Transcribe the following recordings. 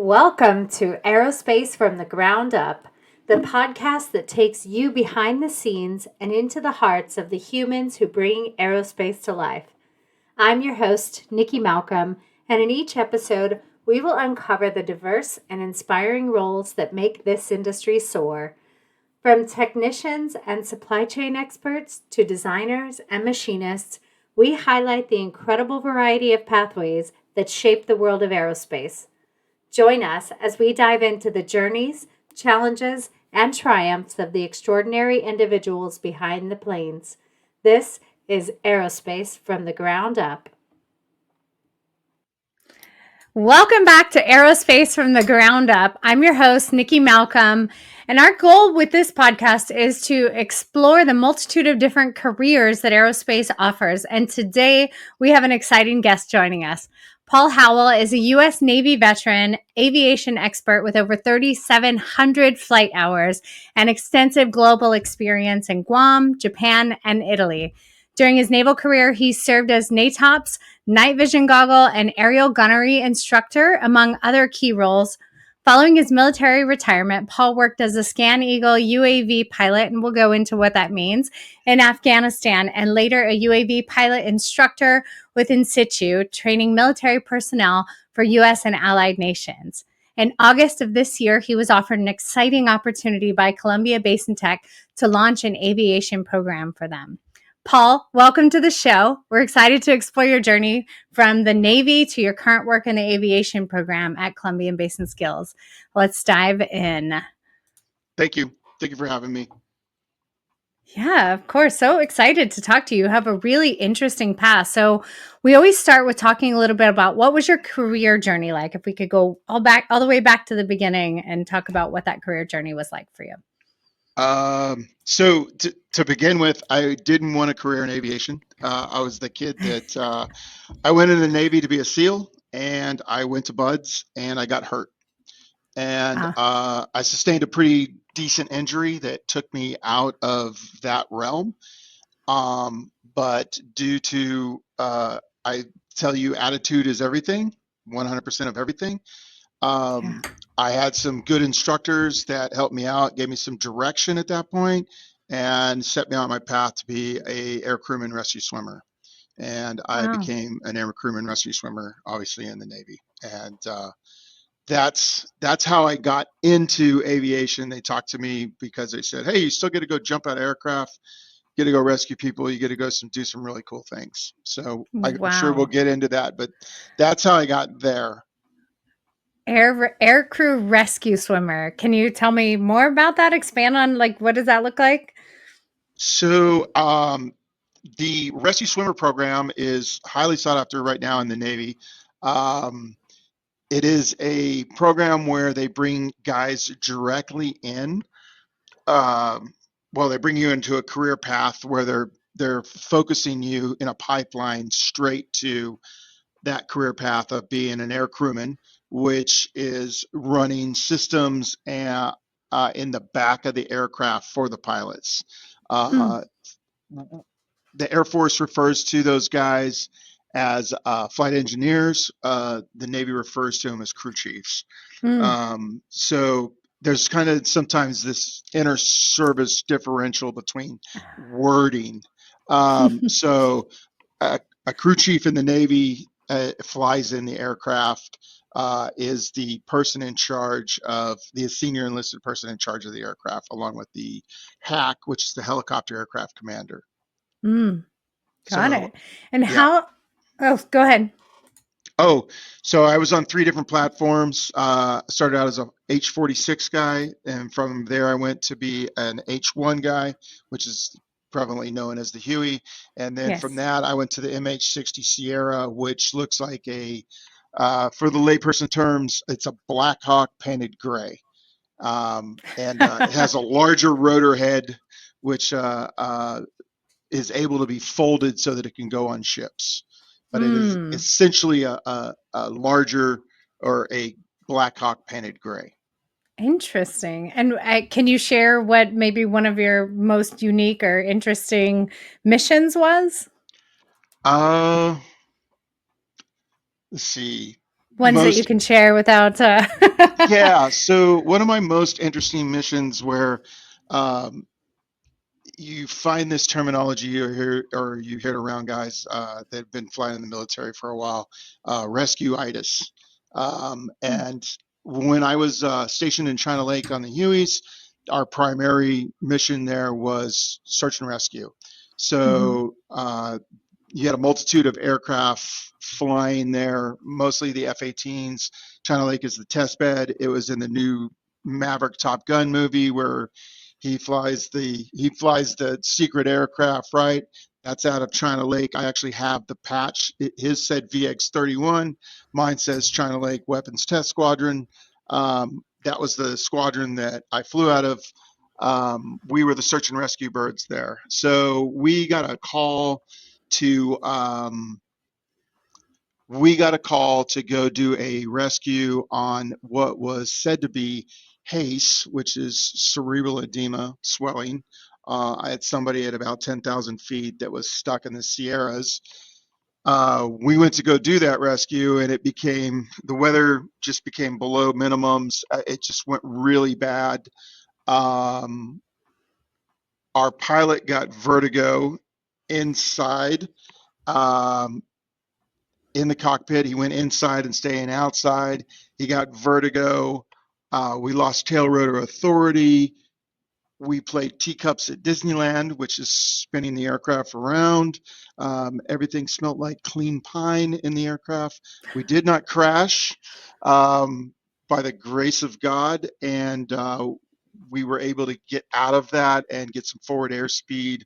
Welcome to Aerospace from the Ground Up, the podcast that takes you behind the scenes and into the hearts of the humans who bring aerospace to life. I'm your host, Nikki Malcolm, and in each episode, we will uncover the diverse and inspiring roles that make this industry soar. From technicians and supply chain experts to designers and machinists, we highlight the incredible variety of pathways that shape the world of aerospace. Join us as we dive into the journeys, challenges, and triumphs of the extraordinary individuals behind the planes. This is Aerospace from the Ground Up. Welcome back to Aerospace from the Ground Up. I'm your host, Nikki Malcolm, and our goal with this podcast is to explore the multitude of different careers that aerospace offers. And today we have an exciting guest joining us. Paul Howell is a U.S. Navy veteran, aviation expert with over 3,700 flight hours and extensive global experience in Guam, Japan, and Italy. During his naval career, he served as NATOPS, night vision goggle, and aerial gunnery instructor, among other key roles. Following his military retirement, Paul worked as a Scan Eagle UAV pilot, and we'll go into what that means, in Afghanistan, and later a UAV pilot instructor with In Situ, training military personnel for U.S. and allied nations. In August of this year, he was offered an exciting opportunity by Columbia Basin Tech to launch an aviation program for them. Paul, welcome to the show. We're excited to explore your journey from the Navy to your current work in the aviation program at Columbia Basin Skills. Let's dive in. Thank you. Thank you for having me. Yeah, of course. So excited to talk to you. You have a really interesting past. So we always start with talking a little bit about what was your career journey like? If we could go all the way back to the beginning and talk about what that career journey was like for you. So to begin with, I didn't want a career in aviation. I was the kid that I went in the Navy to be a SEAL, and I went to BUDS, and I got hurt. And I sustained a pretty decent injury that took me out of that realm. But due to, I tell you, attitude is everything, 100% of everything. I had some good instructors that helped me out, gave me some direction at that point, and set me on my path to be a air crewman rescue swimmer. And I became an air crewman rescue swimmer, obviously in the Navy. And that's how I got into aviation. They talked to me because they said, "Hey, you still get to go jump out of aircraft, get to go rescue people, you get to go do some really cool things." So I'm sure we'll get into that, but that's how I got there. Air crew rescue swimmer. Can you tell me more about that? Expand on what does that look like? So the rescue swimmer program is highly sought after right now in the Navy. It is a program where they bring guys directly in. They bring you into a career path where they're focusing you in a pipeline straight to that career path of being an air crewman, which is running systems in the back of the aircraft for the pilots. The Air Force refers to those guys as flight engineers. The Navy refers to them as crew chiefs. So there's kind of sometimes this inter-service differential between wording. So a crew chief in the Navy flies in the aircraft, is the person in charge of the senior enlisted person in charge of the aircraft, along with the HAC, which is the helicopter aircraft commander. Got it. And how? Oh, go ahead. Oh, so I was on 3 different platforms. Started out as a H-46 guy, and from there I went to be an H-1 guy, which is prevalently known as the Huey. And then from that, I went to the MH-60 Sierra, which looks like for the layperson terms, it's a Black Hawk painted gray. And it has a larger rotor head, which is able to be folded so that it can go on ships. But it is essentially a larger or a Black Hawk painted gray. Interesting. And can you share what maybe one of your most unique or interesting missions was? Let's see. Ones that you most can share without. Yeah. So one of my most interesting missions where um, you find this terminology or you hear it around guys that have been flying in the military for a while, rescue-itis. And when I was stationed in China Lake on the Hueys, our primary mission there was search and rescue. Mhm. So you had a multitude of aircraft flying there, mostly the F-18s. China Lake is the test bed. It was in the new Maverick Top Gun movie where he flies the secret aircraft, right? That's out of China Lake. I actually have the patch. His said VX-31. Mine says China Lake Weapons Test Squadron. That was the squadron that I flew out of. We were the search and rescue birds there. So to we got a call to go do a rescue on what was said to be HACE, which is cerebral edema swelling. I had somebody at about 10,000 feet that was stuck in the Sierras. We went to go do that rescue, and the weather just became below minimums. It just went really bad. Um, our pilot got vertigo inside. Um, in the cockpit. He went inside and staying outside. He got vertigo. We lost tail rotor authority. We played teacups at Disneyland, which is spinning the aircraft around. Everything smelled like clean pine in the aircraft. We did not crash by the grace of God, and we were able to get out of that and get some forward airspeed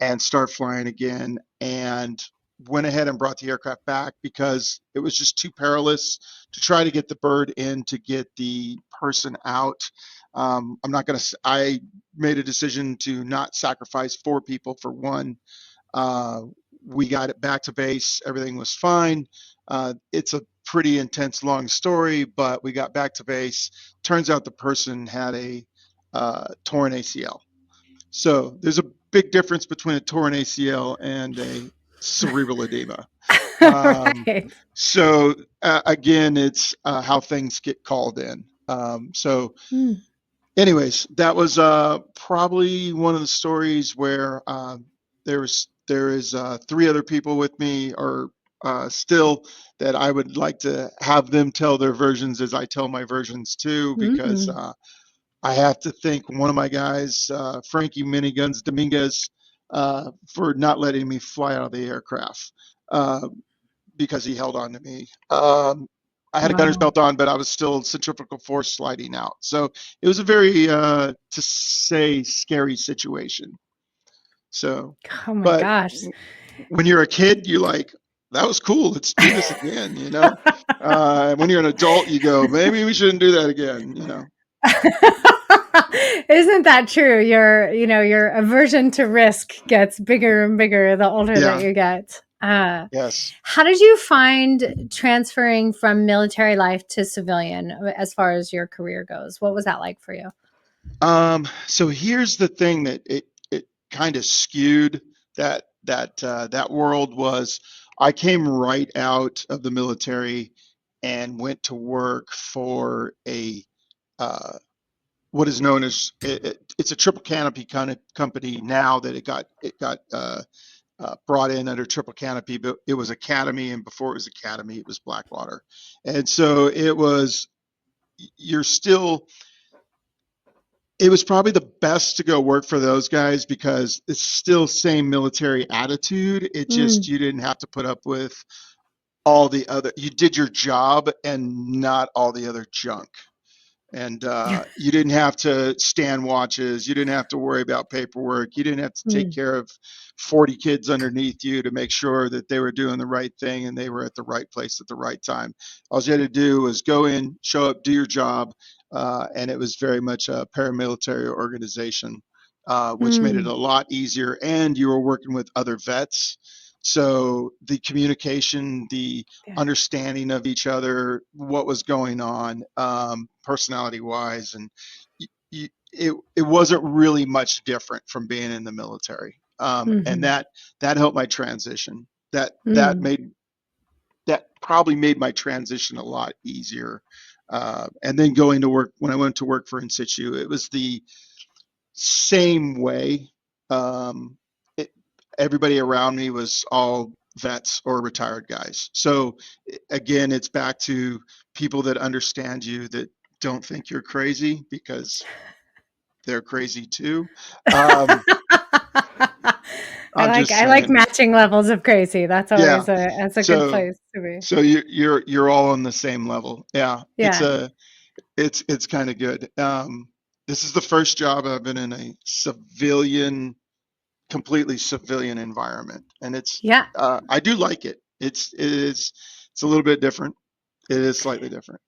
and start flying again, and went ahead and brought the aircraft back because it was just too perilous to try to get the bird in to get the person out. I'm not going to, I made a decision to not sacrifice four people for one. Uh, we got it back to base. Everything was fine. It's a pretty intense, long story, but we got back to base. Turns out the person had a torn ACL. So there's a big difference between a torn ACL and a cerebral edema. Um, Right. so again, it's how things get called in. Mm. Anyways, that was probably one of the stories where there is three other people with me, or still, that I would like to have them tell their versions as I tell my versions too, because Mm. I have to thank one of my guys, Frankie Miniguns Dominguez, for not letting me fly out of the aircraft uh, because he held on to me. I had a gunner's Wow. belt on, but I was still centrifugal force sliding out. So it was a very, to say, scary situation. So, Oh my but gosh. when you're a kid, you're like, that was cool. Let's do this again. When you're an adult, you go, maybe we shouldn't do that again. Isn't that true? Your aversion to risk gets bigger and bigger the older that Yeah. you get. Yes. How did you find transferring from military life to civilian as far as your career goes? What was that like for you? So here's the thing that it kind of skewed that world was I came right out of the military and went to work for a uh, what is known as it's a triple canopy kind of company now that it got brought in under triple canopy, but it was Academy, and before it was Academy, it was Blackwater, and so you're still it was probably the best to go work for those guys because it's still same military attitude. It just Mm. you didn't have to put up with all the other. You did your job and not all the other junk. And you didn't have to stand watches. You didn't have to worry about paperwork. You didn't have to take Mm. care of 40 kids underneath you to make sure that they were doing the right thing and they were at the right place at the right time. All you had to do was go in, show up, do your job. And it was very much a paramilitary organization, which made it Mm. a lot easier. And you were working with other vets. So the communication, the Yeah. understanding of each other, what was going on, personality wise, and it wasn't really much different from being in the military, and Mhm. that helped my transition. That Mm. made that probably made my transition a lot easier. And then going to work, when I went to work for In Situ, it was the same way. Um, it, Everybody around me was all vets or retired guys. So again, it's back to people that understand you, that don't think you're crazy because they're crazy too. Um, I'm just I like saying, matching levels of crazy. yeah. That's a good So place to be. so you're all on the same level. Yeah, Yeah. it's kind of good. This is the first job I've been in a completely civilian environment, and Yeah. I do like it. It's a little bit different. It is slightly different.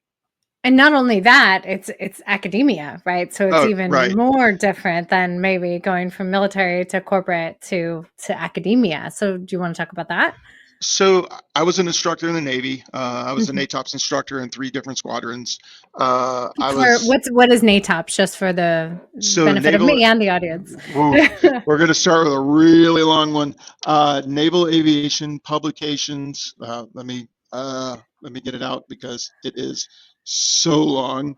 And not only that, it's academia, right? So it's Oh, even right. more different than maybe going from military to corporate to academia. So do you want to talk about that? So I was an instructor in the Navy. I was an Mhm. ATOPS instructor in 3 different squadrons. I For was what is NATOPS, just for the so benefit of naval. me and the audience? Oof, we're going to start with a really long one. Naval aviation publications. Let me get it out because it is so long.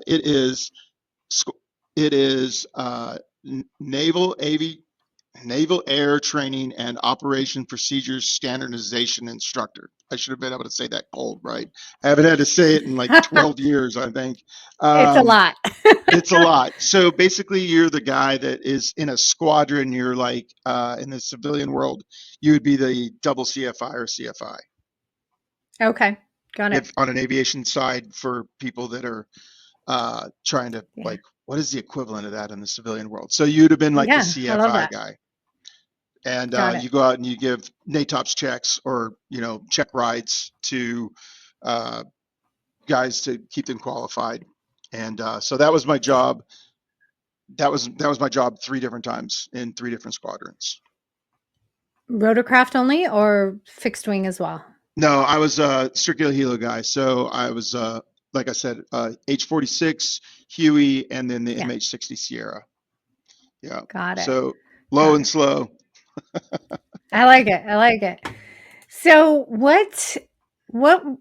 It is it is Naval Air Training and Operation Procedures Standardization Instructor. I should have been able to say that cold, right? I haven't had to say it in like 12 years, I think. It's a Um, lot. it's a lot. So basically, you're the guy that is in a squadron. You're like in the civilian world, you would be the double CFI or CFI. Okay, got it. If on an aviation side for people that are trying to Yeah. like, what is the equivalent of that in the civilian world? So you'd have been like the Yeah, I love CFI that. guy, and Got it. you go out and you give NATOPS checks or check rides to uh, guys to keep them qualified. And so that was my job. That was my job 3 different times in 3 different squadrons. Rotorcraft only or fixed wing as well? No, I was a circular helo guy. So I was, like I said, H-46 Huey, and then the Yeah, MH-60 Sierra. Yeah. got it. So low Got and it. slow. I like it. I like it. So, what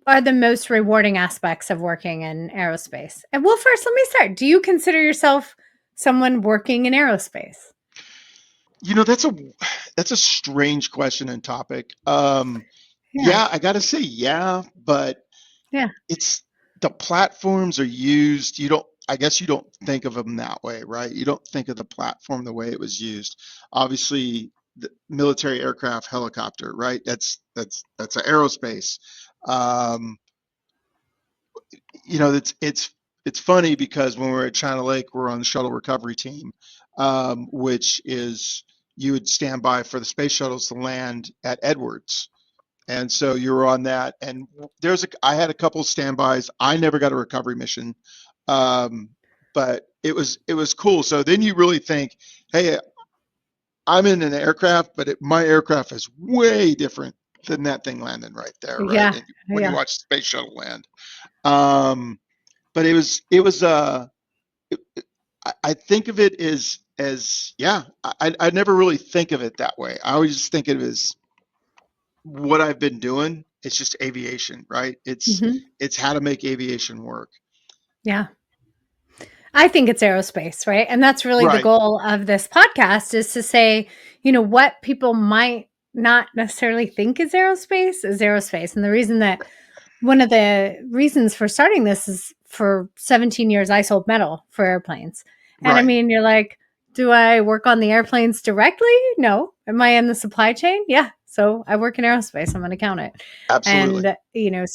are the most rewarding aspects of working in aerospace? And well, first, let me start. Do you consider yourself someone working in aerospace? You know, that's a strange question and topic. Yeah. Yeah, I got to say, yeah, but Yeah. it's the platforms are used. I guess you don't think of them that way, right? You don't think of the platform the way it was used. Obviously, the military aircraft, helicopter, right? That's an aerospace. Um, it's funny because when we're at China Lake, we're on the shuttle recovery team, which is you would stand by for the space shuttles to land at Edwards. And so you were on that, and I had a couple standbys. I never got a recovery mission, um, but it was cool. So then you really think, hey, I'm in an aircraft, but my aircraft is way different than that thing landing right there, right? Yeah. And when you Yeah. watch the space shuttle land, um, but it was. I think of it as yeah. I never really think of it that way. I always just think of it as what I've been doing. It's just aviation, right? Hmm. It's how to make aviation work. Yeah. I think it's aerospace, right? And that's really the Right. goal of this podcast is to say, what people might not necessarily think is aerospace. And the reason that one of the reasons for starting this is for 17 years, I sold metal for airplanes. And I Right. mean, you're like, do I work on the airplanes directly? No. Am I in the supply chain? Yeah. So I work in aerospace. I'm an accountant. Absolutely. And,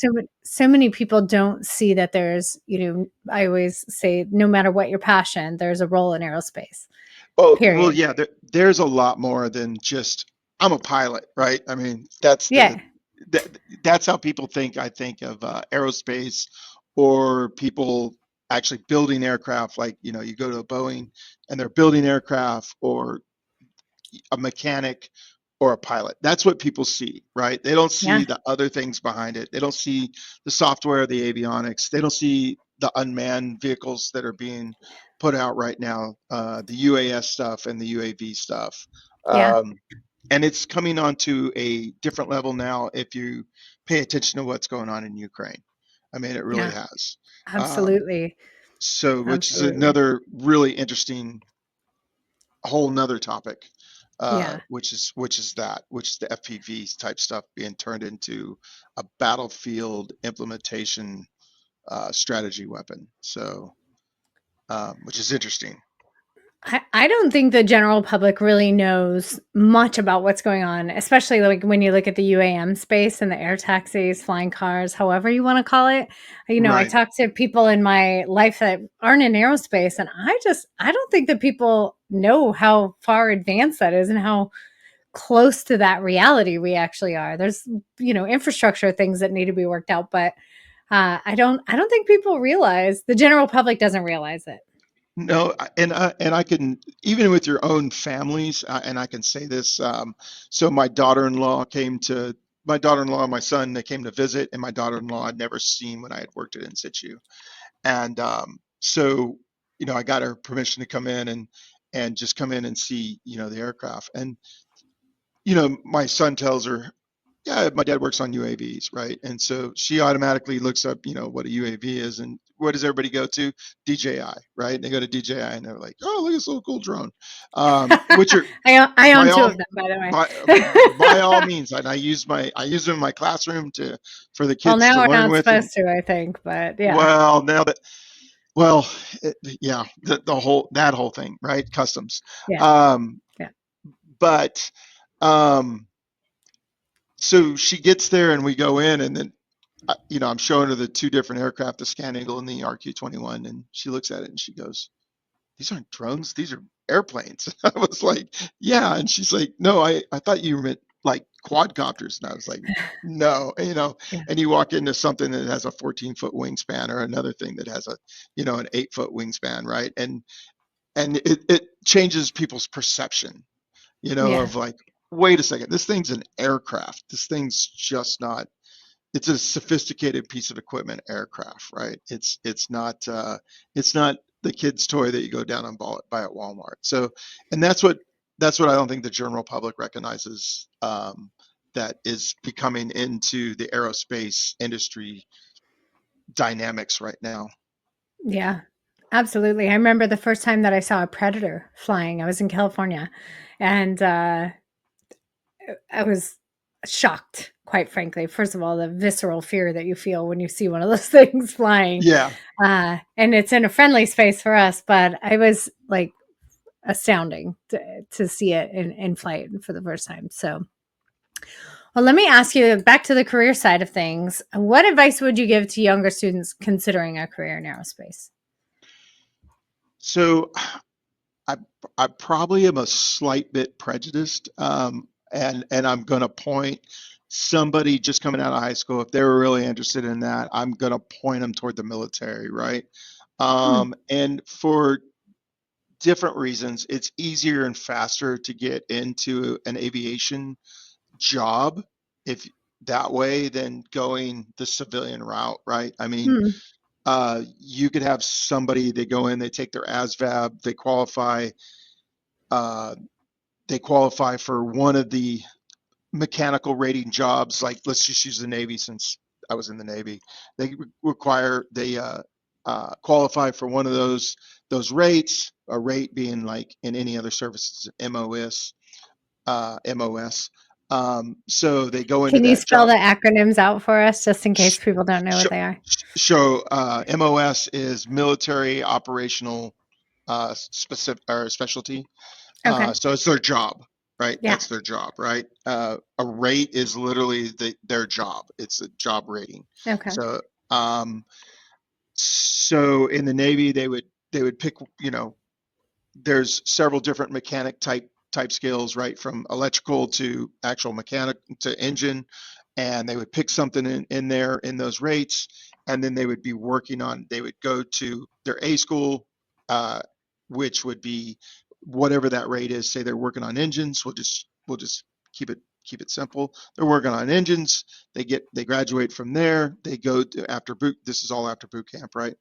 so many people don't see that I always say, no matter what your passion, there's a role in aerospace, Oh, well, period. yeah, there's a lot more than just I'm a pilot, right? I mean, Yeah. that's how people think. I think of aerospace or people actually building aircraft. Like, you go to a Boeing and they're building aircraft, or a mechanic or a pilot. That's what people see, right? They don't Yeah. see the other things behind it. They don't see the software, the avionics. They don't see the unmanned vehicles that are being put out right now, the UAS stuff and the UAV stuff. Yeah. Um, and it's coming onto a different level now if you pay attention to what's going on in Ukraine. I mean, it really Yeah, has. Um, absolutely. so, which is Absolutely. another really interesting, whole nother topic, Yeah. which is the FPV type stuff being turned into a battlefield implementation strategy weapon. So, which is interesting. I don't think the general public really knows much about what's going on, especially like when you look at the UAM space and the air taxis, flying cars, however you want to call it. You know, I Right. talk to people in my life that aren't in aerospace, and I don't think that people know how far advanced that is and how close to that reality we actually are. There's, infrastructure things that need to be worked out, but I don't think people realize, the general public doesn't realize it. No, and I can, even with your own families, and I can say this. So my daughter-in-law and my son, they came to visit, and my daughter-in-law I'd never seen when I had worked at In Situ, and so I got her permission to come in and just come in and see the aircraft, and my son tells her, yeah, my dad works on UAVs, right? And so she automatically looks up, what a UAV is, and what does everybody go to? DJI, right? And they go to DJI, and they're like, "Oh, look at this little cool drone," which are I own by two all of them, by the by way. by all means, and I use them in my classroom to for the Well, kids now to we're learn not with, and supposed to, I think, but yeah, well, now that well, yeah, the whole thing, right? Customs, yeah, um, yeah. but um, so she gets there, and we go in, and then I'm showing her the two different aircraft, the Scan Eagle and the RQ-21, and she looks at it and she goes, "These aren't drones, these are airplanes." I was like, "Yeah," and she's like, "No, I thought you meant like quadcopters," and I was like, "No," Yeah, and you walk into something that has a 14-foot wingspan or another thing that has an 8-foot wingspan, right? And it changes people's perception, yeah, of like, wait a second, this thing's an aircraft. This thing's just not it's a sophisticated piece of equipment, aircraft, right? It's not the kid's toy that you go down and buy at Walmart. So, and that's what I don't think the general public recognizes, that is becoming into the aerospace industry dynamics right now. yeah. Absolutely. I remember the first time that I saw a predator flying. I was in California, and I was shocked, quite frankly. First of all, the visceral fear that you feel when you see one of those things flying, Yeah. and it's in a friendly space for us, but I was like astounding to see it in flight for the first time. So, well, let me ask you, back to the career side of things. What advice would you give to younger students considering a career in aerospace? So I I probably am a slight bit prejudiced, and I'm going to point somebody just coming out of high school, if they were really interested in that, I'm going to point them toward the military, right? Hmm. And for different reasons, it's easier and faster to get into an aviation job if that way than going the civilian route, right? I mean, Hmm. you could have somebody, they go in, they take their ASVAB, uh, they qualify for one of the mechanical rating jobs. Like, let's just use the Navy since I was in the Navy. They qualify for one of those rates. A rate being like in any other services, MOS. So they go into Can you that spell job. the acronyms out for us just in case people don't know what they are? Show MOS is military operational specific or specialty. Okay. So it's their job, right? Yeah. That's their job, right? A rate is literally their job. It's a job rating. Okay. So, so in the Navy, they would pick, there's several different mechanic type skills, right? From electrical to actual mechanic to engine, and they would pick something in there in those rates, and then they would be working on. They would go to their A school, uh, which would be whatever that rate is. Say they're working on engines. We'll just keep it simple. They're working on engines. They graduate from there. They go to after boot. This is all after boot camp, right?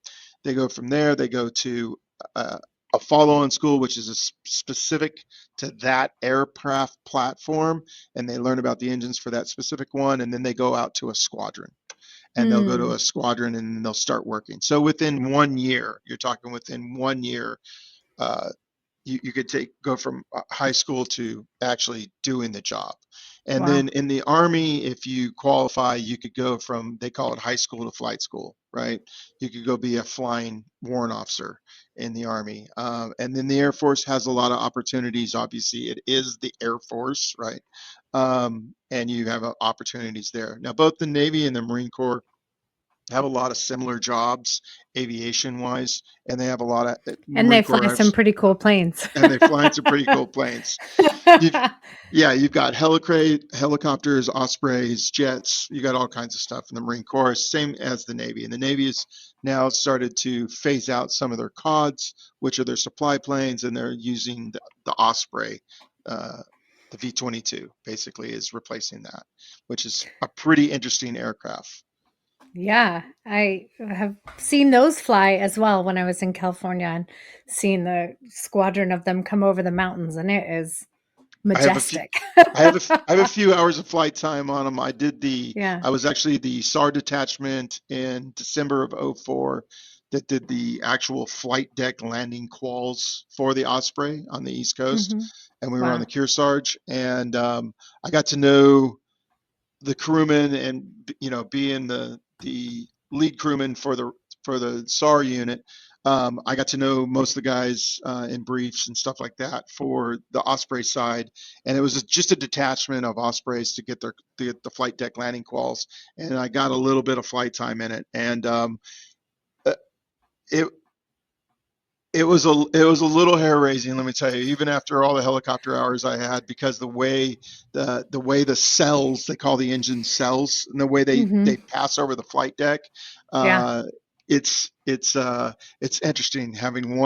They go from there. They go to uh, a follow-on school, which is specific to that aircraft platform, and they learn about the engines for that specific one, and then they go out to a squadron, and they'll go to Hmm. a squadron, and they'll start working. So within 1 year, you're talking within 1 year, uh, you could go from high school to actually doing the job. And Wow. then in the Army, if you qualify, you could go from, they call it high school to flight school, right? You could go be a flying warrant officer in the Army. And then the Air Force has a lot of opportunities. Obviously, it is the Air Force, right? And you have opportunities there. Now, both the Navy and the Marine Corps have a lot of similar jobs aviation wise, and they have a lot of And they Marine fly Corps some has, pretty cool planes. and they fly in some pretty cool planes. You've, yeah, you've got helicopters, Ospreys, jets. You got all kinds of stuff in the Marine Corps, same as the Navy. And the Navy has now started to phase out some of their CODs, which are their supply planes, and they're using the Osprey. The V-22 basically is replacing that, which is a pretty interesting aircraft. Yeah, I have seen those fly as well when I was in California and seen the squadron of them come over the mountains, and it is I have a few. majestic. I have a few hours of flight time on them. Yeah. I was actually the SAR detachment in December of '04 that did the actual flight deck landing quals for the Osprey on the East Coast, Hmm. and we were on Wow. the Kearsarge, and I got to know the crewman, and being the lead crewman for the SAR unit. I got to know most of the guys in briefs and stuff like that for the Osprey side, and it was just a detachment of Ospreys to get the flight deck landing quals, and I got a little bit of flight time in it, and uh, it it was a little hair raising, let me tell you, even after all the helicopter hours I had, because the way the cells, they call the engine cells, and the way they Hmm. pass over the flight deck, Yeah. uh, it's interesting having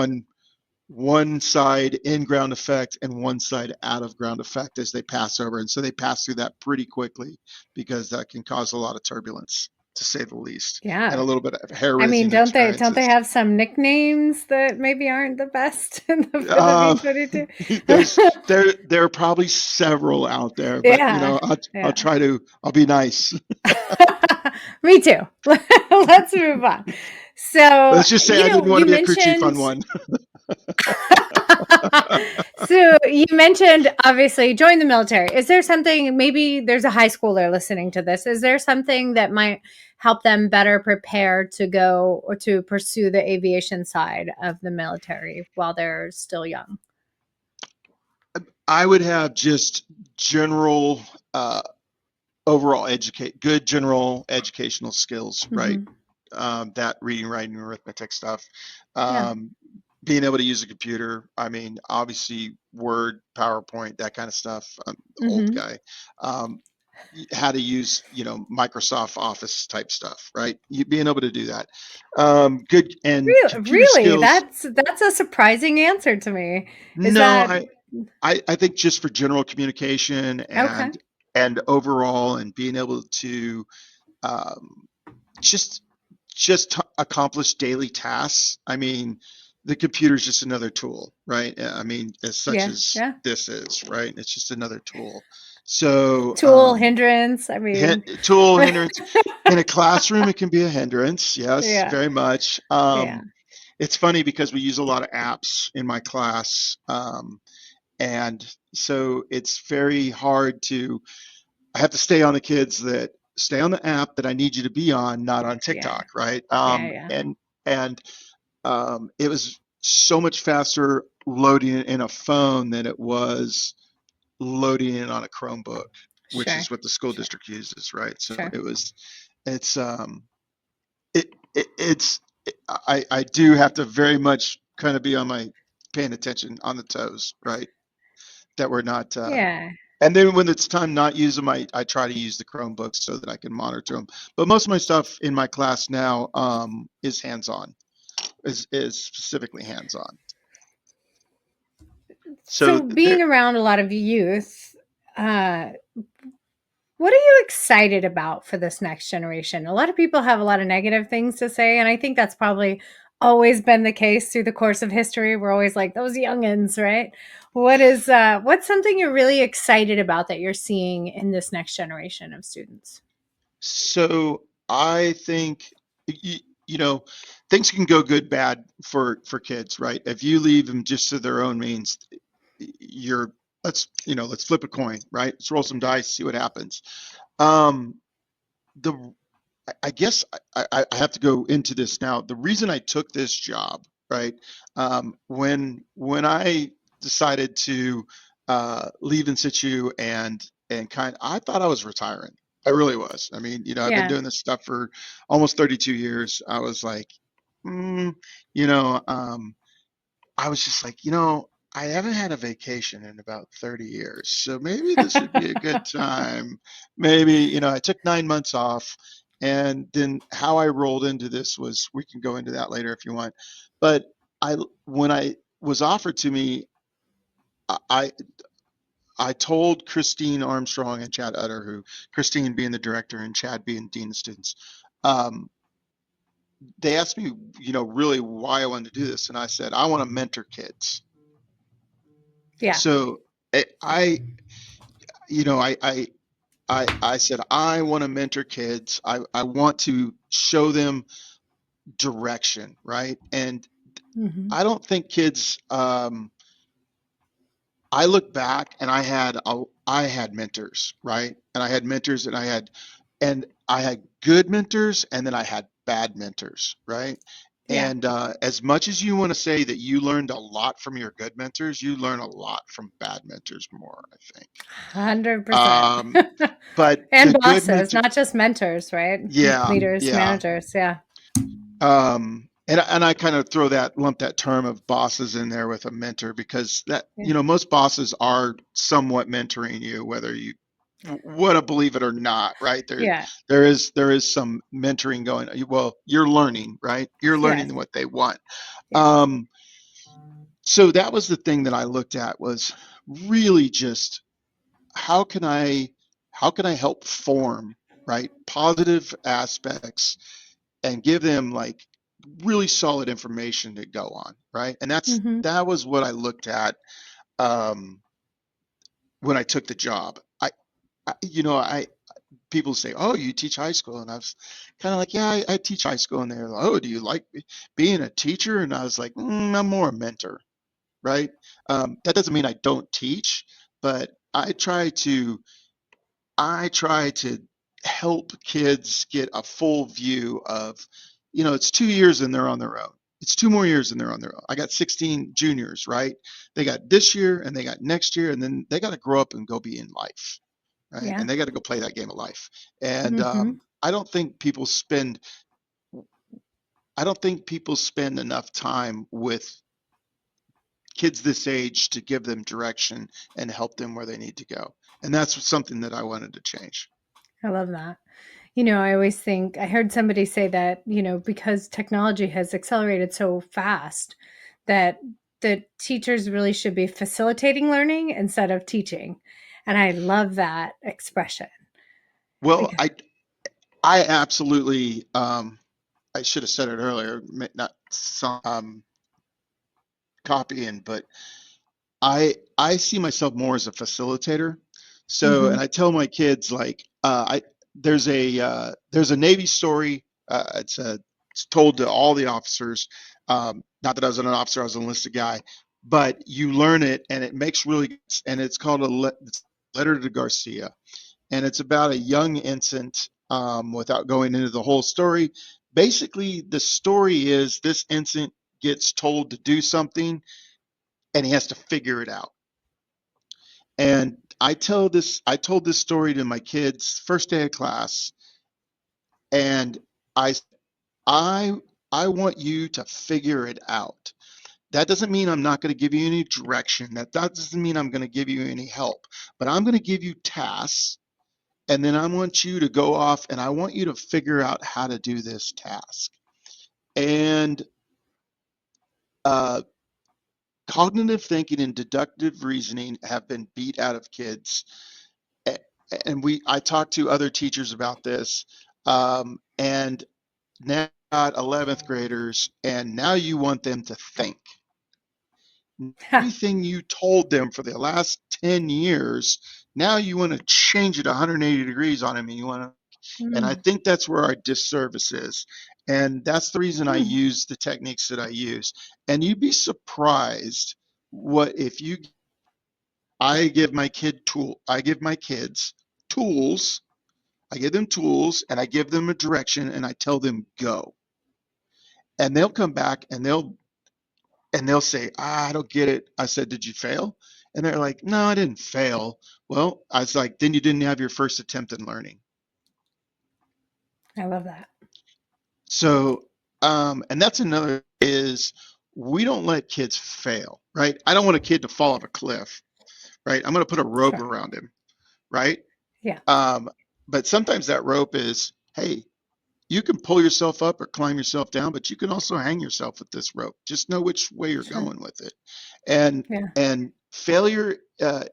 one side in ground effect and one side out of ground effect as they pass over, and so they pass through that pretty quickly because that can cause a lot of turbulence, to say the least, and a Yeah. little bit of hair I mean, raising don't they experiences. have some nicknames that maybe aren't the best for the Uh, V-22? there's there are probably several out there, but Yeah. I'll Yeah. try to, I'll be nice. Me too. Let's move on. So, Let's just say I didn't want you to be a crew chief on mentioned one. so you mentioned obviously join the military. Is there something, maybe there's a high schooler listening to this? Is there something that might help them better prepare to go or to pursue the aviation side of the military while they're still young? I would have just general, uh, overall good general educational skills, right? Hmm. That reading, writing, arithmetic stuff. Yeah. Um, Being able to use a computer. I mean, obviously Word, PowerPoint, that kind of stuff. I'm old Hmm. guy. Um, how to use, Microsoft Office type stuff, right? Being able to do that. Good, and computer Really, skills. that's a surprising answer to me. Is No, that I think just for general communication okay? and overall, and being able to um, just accomplish daily tasks. I mean, the computer is just another tool, right? I mean, as such Yeah, as yeah. this is, right? It's just another tool. So, Tool hindrance. I mean, tool hindrance in a classroom, it can be a hindrance. Yes, yeah, very much. yeah, It's funny because we use a lot of apps in my class, and so it's very hard to. I have to stay on the kids that stay on the app that I need you to be on, not on yeah, TikTok, right? yeah, yeah. And It was so much faster loading it in a phone than it was loading it on a Chromebook, which Sure, is what the school sure, district uses, right? So sure. it's it's I do have to very much kind of be on my paying attention on the toes, right? That we're not. Yeah, And then when it's time not use them, I try to use the Chromebooks so that I can monitor them. But most of my stuff in my class now is hands-on, is specifically hands-on. So so being around a lot of youth, uh, what are you excited about for this next generation? A lot of people have a lot of negative things to say, and I think that's probably always been the case through the course of history. We're always like those youngins, right? What's something you're really excited about that you're seeing in this next generation of students? So I think you, you know things can go good, bad for kids, right? If you leave them just to their own means, you're let's flip a coin, right? Let's roll some dice, see what happens. Um, the I guess I have to go into this now. The reason I took this job, right? When I decided to leave in situ I thought I was retiring. I really was. I mean, I've been Yeah. doing this stuff for almost 32 years. I was like, mm, you know, um, I was just like, I haven't had a vacation in about 30 years, so maybe this would be a good time. Maybe, I took 9 months off, and then how I rolled into this was, we can go into that later if you want. But when I was offered to me, I I told Christine Armstrong and Chad Utter, who Christine being the director and Chad being dean of students. Um, they asked me, really why I wanted to do this, and I said I want to mentor kids. Yeah. So I, you know, I said I want to mentor kids. I want to show them direction, right? And Hmm. I don't think kids. I look back and I had mentors, right? And I had mentors, and I had good mentors, and then I had bad mentors, right? Yeah. And as much as you want to say that you learned a lot from your good mentors, you learn a lot from bad mentors more, I think. 100%. Um, but And the good bosses, mentor, not just mentors, right? yeah, Leaders, yeah. managers. Yeah. And I kind of lump that term of bosses in there with a mentor, because Yeah. most bosses are somewhat mentoring you, whether you want to believe it or not, right? Yeah. There is some mentoring going. Well, you're learning, right? You're Yes. learning what they want. Yeah. Um, so that was the thing that I looked at, was really just how can I how can I help form, right, positive aspects, and give them like really solid information to go on, right? And Hmm. that was what I looked at um, when I took the job. I people say, "Oh, you teach high school," and I was kind of like, "Yeah, I teach high school." And they're like, "Oh, do you like being a teacher?" And I was like, "I'm more a mentor, right?" That doesn't mean I don't teach, but I try to help kids get a full view of, it's 2 years and they're on their own. It's 2 more years and they're on their own. I got 16 juniors, right? They got this year and they got next year, and then they got to grow up and go be in life, right? Yeah. And they got to go play that game of life. And Hmm. I don't think people spend, I don't think people spend enough time with kids this age to give them direction and help them where they need to go. And that's something that I wanted to change. I love that. I always think I heard somebody say that, because technology has accelerated so fast that the teachers really should be facilitating learning instead of teaching. And I love that expression. Well, Because, I absolutely, I should have said it earlier, not some copying, but I see myself more as a facilitator. So, hmm. and I tell my kids, like, there's a Navy story. It's told to all the officers. Not that I was an officer, I was an enlisted guy, but you learn it and it makes really, and it's called it's Letter to Garcia, and it's about a young ensign. Without going into the whole story, basically the story is this ensign gets told to do something and he has to figure it out. And I told this story to my kids first day of class, and I I I want you to figure it out. That doesn't mean I'm not going to give you any direction. That doesn't mean I'm going to give you any help, but I'm going to give you tasks, and then I want you to go off and I want you to figure out how to do this task. And uh, cognitive thinking and deductive reasoning have been beat out of kids. And I talked to other teachers about this, and now got 11th graders, and now you want them to think. Ha. Everything you told them for the last 10 years, now you want to change it 180 degrees on them, and you want to, and I Mm. think that's where our disservice is. And that's the reason I Mm. use the techniques that I use. And you'd be surprised what if you I give my kids tools, I give them tools and I give them a direction and I tell them go. And they'll come back and they'll say, I don't get it. I said, did you fail? And they're like, no, I didn't fail. Well, I was like, then you didn't have your first attempt in learning. I love that. So, and that's another is we don't let kids fail, right? I don't want a kid to fall off a cliff, right? I'm going to put a rope Sure. around him, right? Yeah. Um, but sometimes that rope is, hey, you can pull yourself up or climb yourself down, but you can also hang yourself with this rope. Just know which way you're Sure. going with it. And Yeah. and failure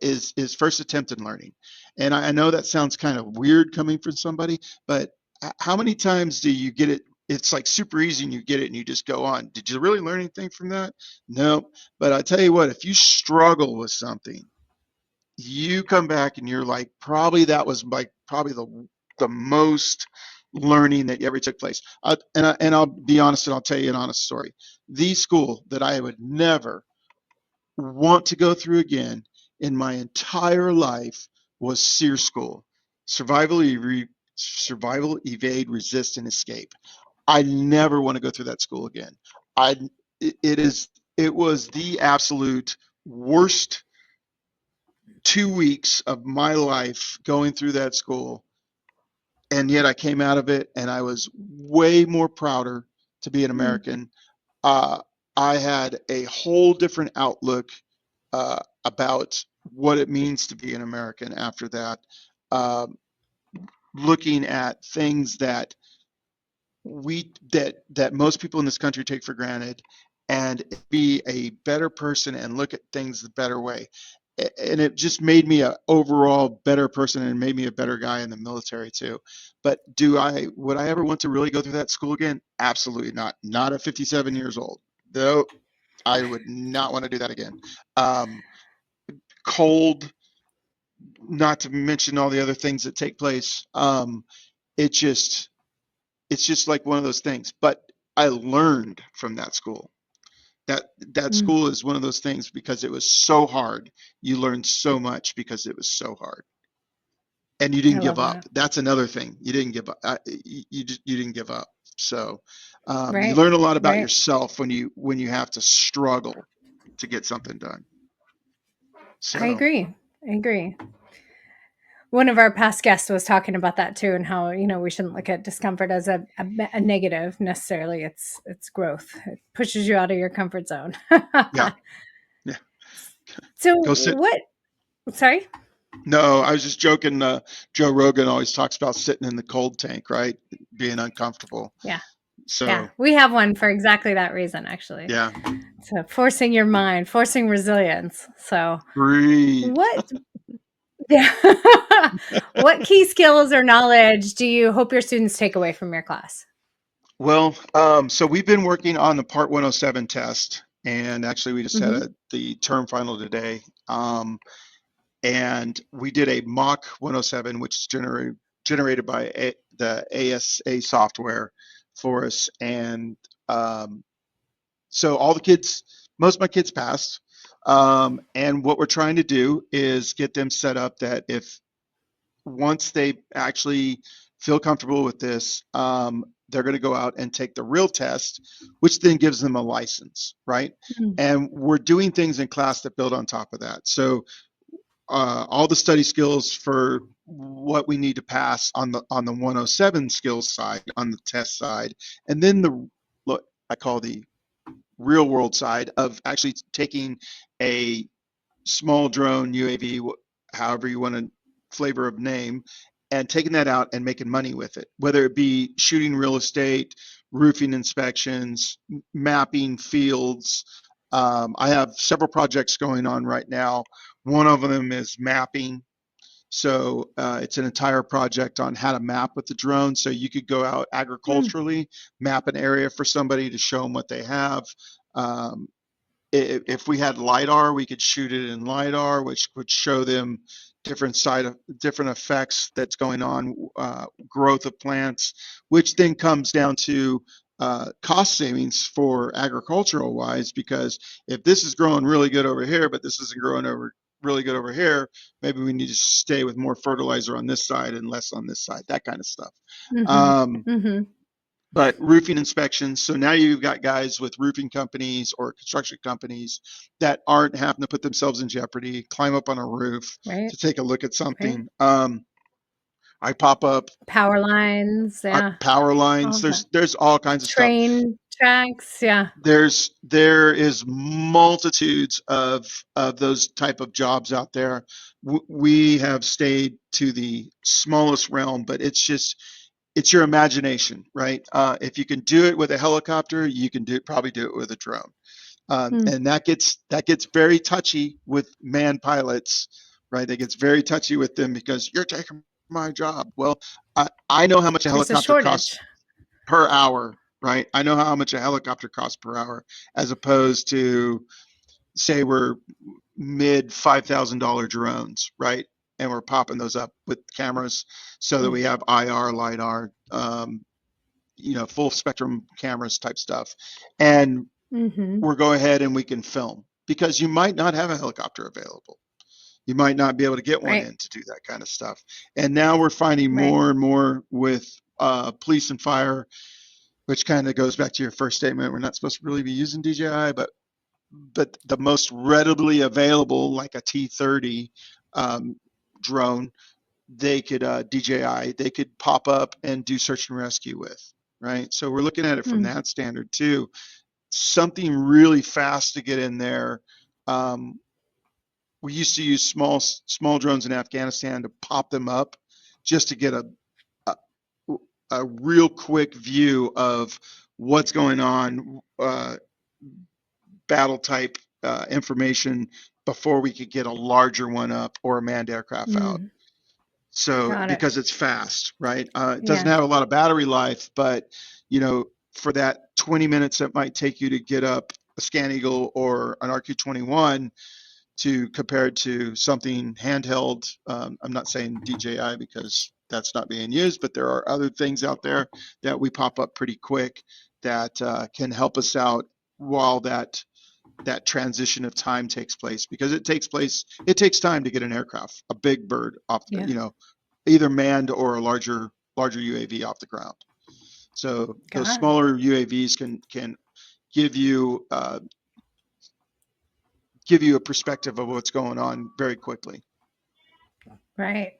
is first attempt in learning. And I know that sounds kind of weird coming from somebody, but how many times do you get it? It's like super easy and you get it and you just go on. Did you really learn anything from that? No. But I tell you what, if you struggle with something, you come back and you're like, probably that was like probably the most learning that ever took place. And I'll be honest and I'll tell you an honest story. The school that I would never want to go through again in my entire life was SEER School, Survival, Survival, Evade, Resist, and Escape. I never want to go through that school again. I it is it was the absolute worst 2 weeks of my life going through that school. And yet I came out of it and I was way more prouder to be an Mm. American. Uh, I had a whole different outlook about what it means to be an American after that. Uh, Looking at things that most people in this country take for granted and be a better person and look at things the better way. And it just made me a overall better person and made me a better guy in the military too. But would I ever want to really go through that school again? Absolutely not. Not at 57 years old. Though I would not want to do that again. Um, Cold, not to mention all the other things that take place. It just it's just like one of those things. But I learned from that school. That Mm. school is one of those things because it was so hard. You learned so much because it was so hard, and you I didn't give love up. that. That's another thing. You didn't give up. You didn't give up. So you Right. learn a lot about Right. yourself when you have to struggle to get something done. I So agree. I agree. One of our past guests was talking about that too, and how we shouldn't look at discomfort as a negative necessarily. It's growth. It pushes you out of your comfort zone. yeah, yeah. So Go sit. what? Sorry. No, I was just joking. Joe Rogan always talks about sitting in the cold tank, right? Being uncomfortable. Yeah. Yeah. So We have one for exactly that reason, actually. yeah, So forcing your mind, forcing resilience. So breathe. what? Yeah. What key skills or knowledge do you hope your students take away from your class? Well, so we've been working on the Part 107 test, and actually we just had Hmm. the term final today. And we did a mock 107, which is generated by the ASA software for us. And so all the kids, most of my kids passed. And what we're trying to do is get them set up that if once they actually feel comfortable with this, they're going to go out and take the real test, which then gives them a license, right? Mm. And we're doing things in class that build on top of that. So all the study skills for what we need to pass on the 107 skills side, on the test side, and then the what I call the real world side of actually taking a small drone UAV, however you want to flavor of name, and taking that out and making money with it, whether it be shooting real estate, roofing inspections, mapping fields. I have several projects going on right now. One of them is mapping. So it's an entire project on how to map with the drone. So you could go out agriculturally, map an area for somebody to show them what they have. Um, if we had LiDAR, we could shoot it in LiDAR, which would show them different effects that's going on, growth of plants, which then comes down to cost savings for agricultural wise, because if this is growing really good over here, but this isn't growing really good over here, maybe we need to stay with more fertilizer on this side and less on this side, that kind of stuff. Mm-hmm. Um, Mm-hmm. but roofing inspections. So now you've got guys with roofing companies or construction companies that aren't having to put themselves in jeopardy, climb up on a roof Right. to take a look at Right. something. I pop up Power lines. Yeah. power lines. All that. There's all kinds of stuff. Train tracks. Yeah. There is multitudes of those type of jobs out there. We have stayed to the smallest realm, but it's your imagination, right? If you can do it with a helicopter, you can probably do it with a drone, and that gets very touchy with manned pilots, right? That gets very touchy with them because you're taking my job. Well, I know how much a There's a helicopter costs shortage. per hour, right? I know how much a helicopter costs per hour, as opposed to say we're mid $5,000 drones, right? And we're popping those up with cameras so that we have IR, LiDAR, full spectrum cameras type stuff. And Mm-hmm. we'll go ahead and we can film because you might not have a helicopter available. You might not be able to get one Right. in to do that kind of stuff. And now we're finding Right. more and more with police and fire, which kind of goes back to your first statement. We're not supposed to really be using DJI, but the most readily available, like a T-30 drone, they could DJI, they could pop up and do search and rescue with, right? So we're looking at it from that standard too. Something really fast to get in there. Um, we used to use small drones in Afghanistan to pop them up just to get a, a real quick view of what's going on, battle type information before we could get a larger one up or a manned aircraft out. So Got it. because it's fast, right? It doesn't Yeah. have a lot of battery life, but for that 20 minutes that might take you to get up a Scan Eagle or an RQ-21 to compare it to something handheld. I'm not saying DJI because that's not being used, but there are other things out there that we pop up pretty quick that can help us out while that transition of time takes place, because it takes time to get an aircraft, a big bird off, Yeah. either manned or a larger UAV off the ground. So those Got it. smaller UAVs can give you a perspective of what's going on very quickly. Right.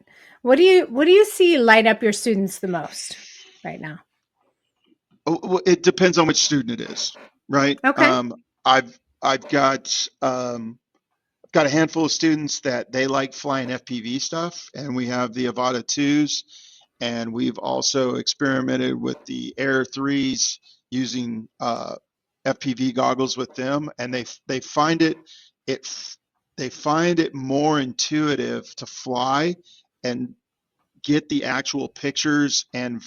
What do you see light up your students the most right now? Well, it depends on which student it is, right? Okay. I've got a handful of students that they like flying FPV stuff, and we have the Avata 2s, and we've also experimented with the Air 3s using FPV goggles with them, and they find it more intuitive to fly and get the actual pictures and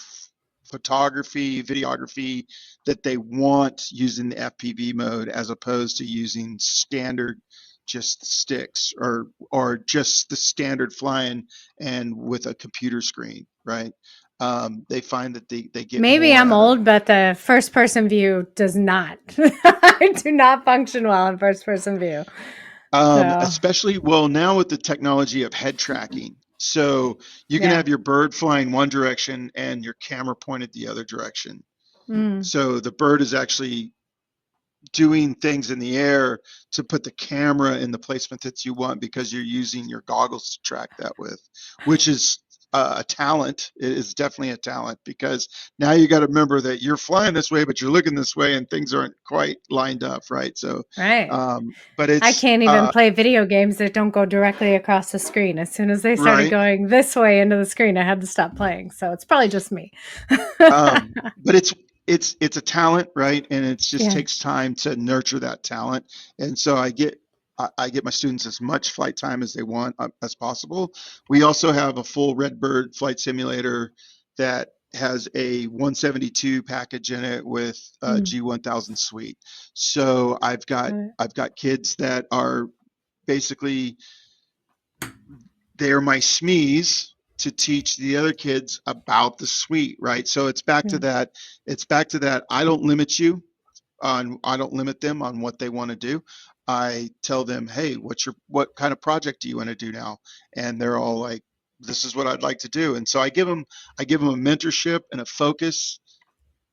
photography, videography that they want using the FPV mode, as opposed to using standard just sticks or just the standard flying and with a computer screen, right? They find that they get Maybe more I'm out of it. old, but the first person view does not. I do not function well in first person view. So Especially, well, now with the technology of head tracking. So you can yeah. have your bird flying one direction and your camera pointed the other direction. So the bird is actually doing things in the air to put the camera in the placement that you want, because you're using your goggles to track that with, which is a talent. It is definitely a talent, because now you got to remember that you're flying this way, but you're looking this way and things aren't quite lined up, right? So, Right. but I it's can't even play video games that don't go directly across the screen. As soon as they started right. going this way into the screen, I had to stop playing. So it's probably just me. But it's a talent, right? And it just Yeah. takes time to nurture that talent. And so I get my students as much flight time as they want as possible. We also have a full Redbird flight simulator that has a 172 package in it with Mm. G1000 suite. So Got it. I've got kids that are basically, they're my SMEs to teach the other kids about the suite, right? So it's back to Yeah. that. It's back to that. I don't limit them on what they want to do. I tell them, hey, what kind of project do you want to do now? And they're all like, this is what I'd like to do. And so I give them a mentorship and a focus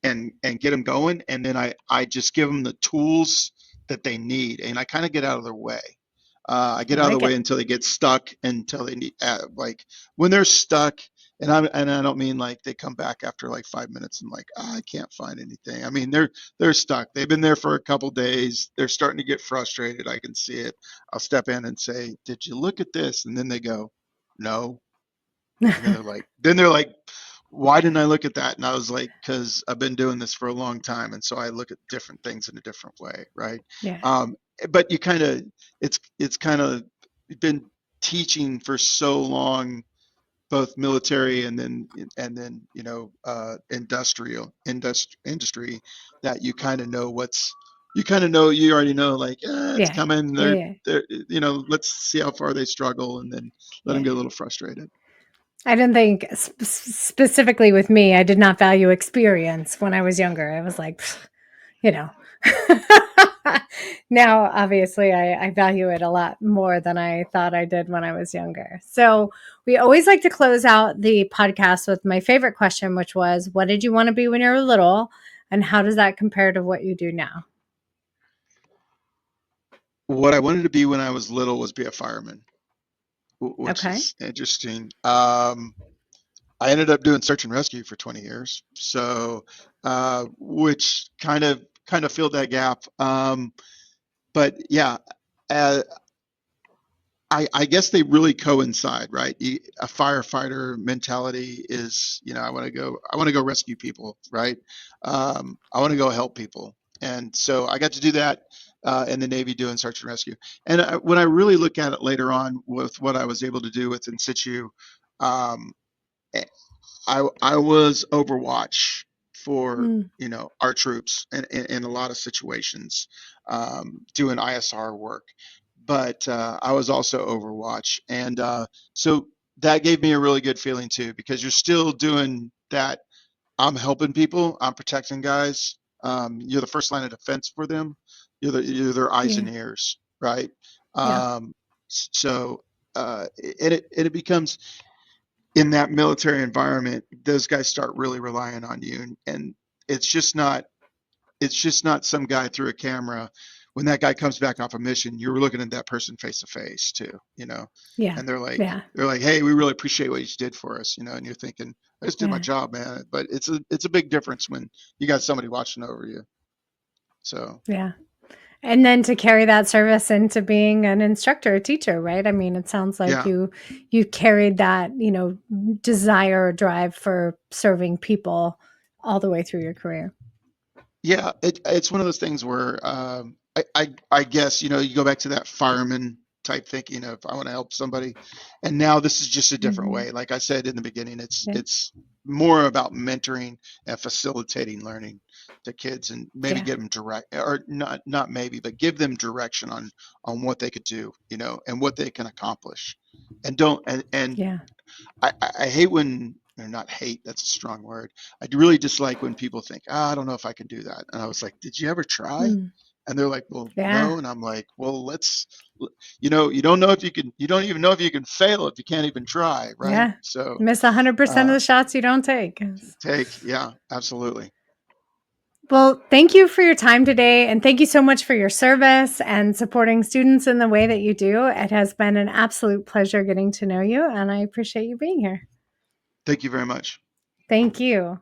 and get them going. And then I just give them the tools that they need, and I kind of get out of their way. I I get out of the like way it. until they get stuck, until they need, like when they're stuck. And I don't mean like they come back after like 5 minutes and like, oh, I can't find anything. I mean they're stuck. They've been there for a couple days. They're starting to get frustrated. I can see it. I'll step in and say, "Did you look at this?" And then they go, "No." And then they're like, why didn't I look at that? And I was like, because I've been doing this for a long time, and so I look at different things in a different way, right? Yeah. Um, but you kind of, it's kind of been teaching for so long, both military and then industry, that you kind of know you already know, like, it's Yeah. coming. Yeah. Yeah. They're let's see how far they struggle, and then let them Yeah. get a little frustrated. I didn't think specifically with me, I did not value experience when I was younger. I was like, "Pfft, you know." Now, obviously, I value it a lot more than I thought I did when I was younger. So, we always like to close out the podcast with my favorite question, which was, what did you want to be when you were little? And how does that compare to what you do now? What I wanted to be when I was little was be a fireman, which Okay. is interesting. I ended up doing search and rescue for 20 years, so which kind of filled that gap. But yeah, uh, I guess they really coincide, right? A firefighter mentality is, I want to go rescue people, right? I want to go help people, and so I got to do that in the Navy doing search and rescue. And when I really look at it later on with what I was able to do with in situ, um, I was Overwatch for Mm, our troops in a lot of situations, doing ISR work, but I was also Overwatch, and so that gave me a really good feeling too, because you're still doing that. I'm helping people. I'm protecting guys. You're the first line of defense for them. You're their eyes yeah. and ears, right? Yeah. Um, so it becomes, in that military environment, those guys start really relying on you, and it's just not it's just not some guy through a camera. When that guy comes back off a mission, you're looking at that person face to face too, Yeah. and Yeah. they're like, hey, we really appreciate what you did for us, and you're thinking, I just did my Yeah. job, man. But it's a big difference when you got somebody watching over you. So Yeah. And then to carry that service into being an instructor, a teacher, right? I mean, it sounds like yeah, you carried that, desire or drive for serving people all the way through your career. yeah, it's one of those things where, I guess, you go back to that fireman type thinking of, I want to help somebody, and now this is just a different Mhm. way. Like I said in the beginning, Yeah. it's more about mentoring and facilitating learning to kids, and maybe Yeah. give them direct, or not maybe, but give them direction on what they could do, and what they can accomplish, and don't and Yeah. I hate when, or not hate, that's a strong word. I really dislike when people think, I don't know if I can do that. And I was like, did you ever try? Mm. And they're like, well, Yeah. no. And I'm like, well, you don't know if you can, you don't even know if you can fail if you can't even try, right? Yeah. So, Miss 100% of uh, the shots you don't take. yeah, absolutely. Well, thank you for your time today. And thank you so much for your service and supporting students in the way that you do. It has been an absolute pleasure getting to know you, and I appreciate you being here. Thank you very much. Thank you.